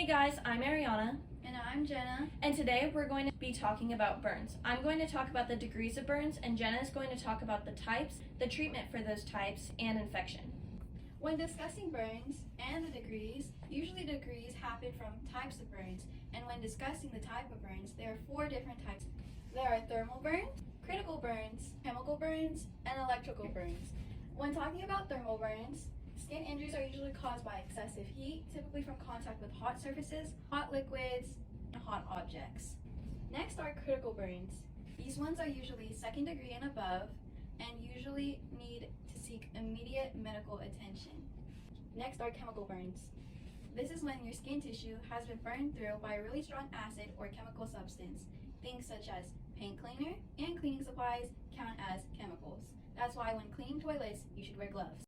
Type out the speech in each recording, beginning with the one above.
Hey guys, I'm Ariana, And I'm Jenna. and today we're going to be talking about burns. I'm going to talk about the degrees of burns, and Jenna is going to talk about the types, the treatment for those types, and infection. When discussing burns and the degrees, usually degrees happen from types of burns. And when discussing the type of burns, there are 4 different types. There are thermal burns, critical burns, chemical burns, and electrical burns. When talking about thermal burns, skin injuries are usually caused by excessive heat, typically from contact with hot surfaces, hot liquids, and hot objects. Next are critical burns. These ones are usually 2nd degree and above, and usually need to seek immediate medical attention. Next are chemical burns. This is when your skin tissue has been burned through by a really strong acid or chemical substance. Things such as paint cleaner and cleaning supplies count as chemicals. That's why when cleaning toilets, you should wear gloves.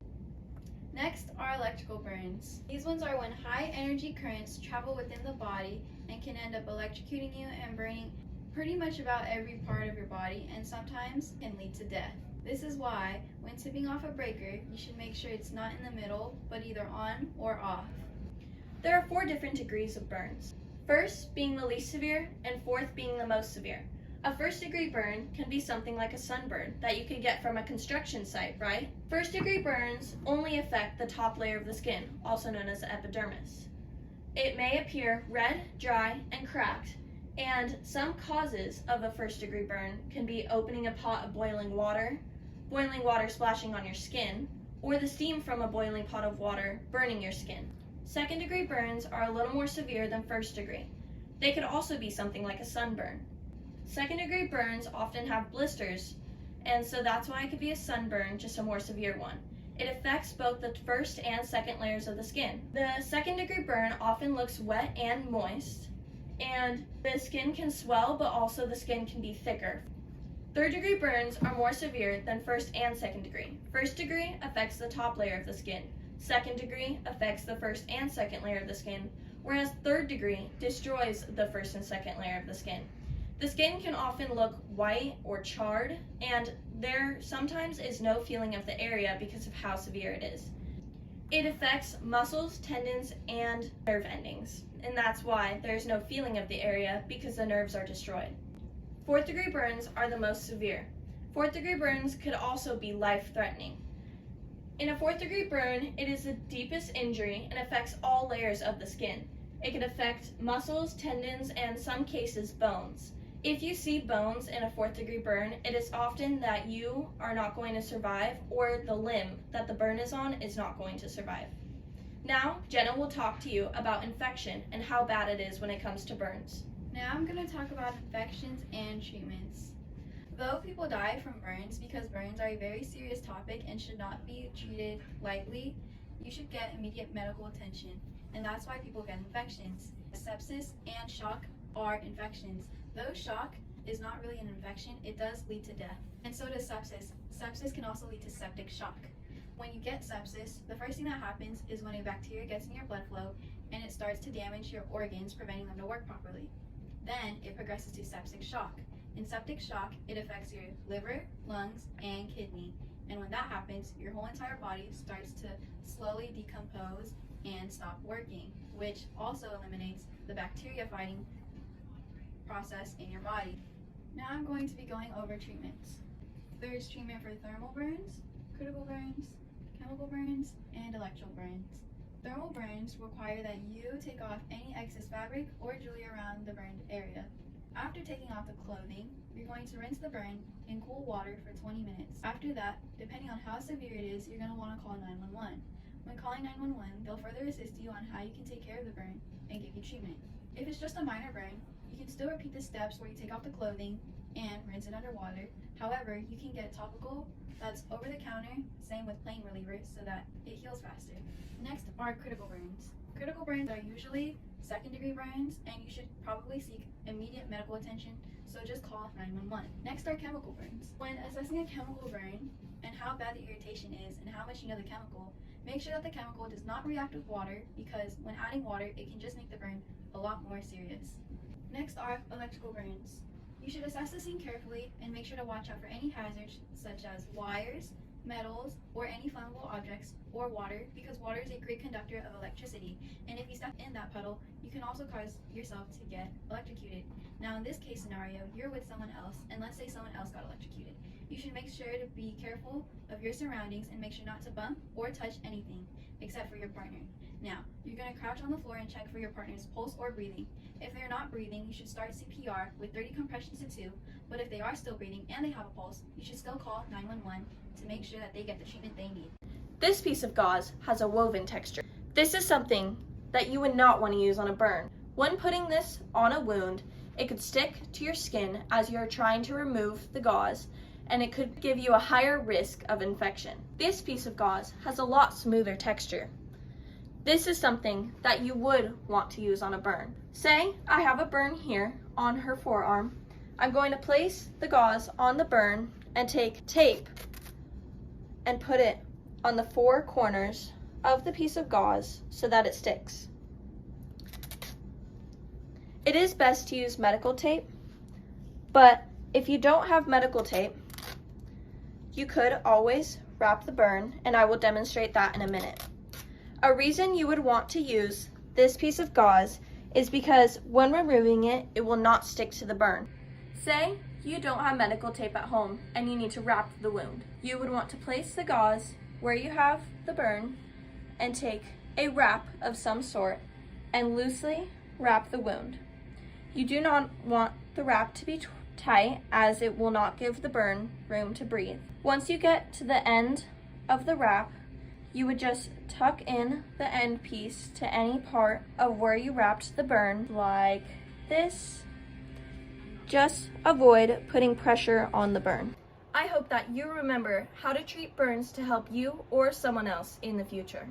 Next are electrical burns. These ones are when high energy currents travel within the body and can end up electrocuting you and burning pretty much about every part of your body, and sometimes can lead to death. This is why when tipping off a breaker, you should make sure it's not in the middle, but either on or off. There are 4 different degrees of burns. First being the least severe, and 4th being the most severe. A 1st degree burn can be something like a sunburn that you could get from a construction site, right? 1st degree burns only affect the top layer of the skin, also known as the epidermis. It may appear red, dry, and cracked, and some causes of a 1st degree burn can be opening a pot of boiling water splashing on your skin, or the steam from a boiling pot of water burning your skin. 2nd degree burns are a little more severe than 1st degree. They could also be something like a sunburn. 2nd degree burns often have blisters, and so that's why it could be a sunburn, just a more severe one. It affects both the 1st and 2nd layers of the skin. The 2nd degree burn often looks wet and moist, and the skin can swell, but also the skin can be thicker. 3rd degree burns are more severe than 1st and 2nd degree. 1st degree affects the top layer of the skin. 2nd degree affects the 1st and 2nd layer of the skin, whereas 3rd degree destroys the 1st and 2nd layer of the skin. The skin can often look white or charred, and there sometimes is no feeling of the area because of how severe it is. It affects muscles, tendons, and nerve endings, and that's why there's no feeling of the area because the nerves are destroyed. 4th degree burns are the most severe. 4th degree burns could also be life-threatening. In a 4th degree burn, it is the deepest injury and affects all layers of the skin. It can affect muscles, tendons, and in some cases bones. If you see bones in a 4th degree burn, it is often that you are not going to survive, or the limb that the burn is on is not going to survive. Now, Jenna will talk to you about infection and how bad it is when it comes to burns. Now I'm going to talk about infections and treatments. Though people die from burns because burns are a very serious topic and should not be treated lightly, you should get immediate medical attention, and that's why people get infections. Sepsis and shock are infections. Though shock is not really an infection, it does lead to death. And so does sepsis. Sepsis can also lead to septic shock. When you get sepsis, the first thing that happens is when a bacteria gets in your blood flow and it starts to damage your organs, preventing them to work properly. Then it progresses to septic shock. In septic shock, it affects your liver, lungs, and kidney. And when that happens, your whole entire body starts to slowly decompose and stop working, which also eliminates the bacteria fighting process in your body. Now I'm going to be going over treatments. There's treatment for thermal burns, critical burns, chemical burns, and electrical burns. Thermal burns require that you take off any excess fabric or jewelry around the burned area. After taking off the clothing, you're going to rinse the burn in cool water for 20 minutes. After that, depending on how severe it is, you're going to want to call 911. When calling 911, they'll further assist you on how you can take care of the burn and give you treatment. If it's just a minor burn, you can still repeat the steps where you take off the clothing and rinse it under water. However, you can get topical that's over the counter, same with plain reliever, so that it heals faster. Next are critical burns. Critical burns are usually 2nd degree burns, and you should probably seek immediate medical attention, so just call 911. Next are chemical burns. When assessing a chemical burn and how bad the irritation is and how much you know the chemical, make sure that the chemical does not react with water, because when adding water, it can just make the burn a lot more serious. Next are electrical burns. You should assess the scene carefully and make sure to watch out for any hazards such as wires, metals, or any flammable objects, or water, because water is a great conductor of electricity, and if you step in that puddle, you can also cause yourself to get electrocuted. Now, in this case scenario, you're with someone else, and let's say someone else got electrocuted. You should make sure to be careful of your surroundings and make sure not to bump or touch anything except for your partner. Now, you're going to crouch on the floor and check for your partner's pulse or breathing. If they're not breathing, you should start CPR with 30 compressions to 2, but if they are still breathing and they have a pulse, you should still call 911 to make sure that they get the treatment they need. This piece of gauze has a woven texture. This is something that you would not want to use on a burn. When putting this on a wound, it could stick to your skin as you're trying to remove the gauze, and it could give you a higher risk of infection. This piece of gauze has a lot smoother texture. This is something that you would want to use on a burn. Say I have a burn here on her forearm. I'm going to place the gauze on the burn and take tape and put it on the 4 corners of the piece of gauze so that it sticks. It is best to use medical tape, but if you don't have medical tape, you could always wrap the burn, and I will demonstrate that in a minute. A reason you would want to use this piece of gauze is because when removing it, it will not stick to the burn. Say you don't have medical tape at home and you need to wrap the wound. You would want to place the gauze where you have the burn and take a wrap of some sort and loosely wrap the wound. You do not want the wrap to be tight, as it will not give the burn room to breathe. Once you get to the end of the wrap, you would just tuck in the end piece to any part of where you wrapped the burn, like this. Just avoid putting pressure on the burn. I hope that you remember how to treat burns to help you or someone else in the future.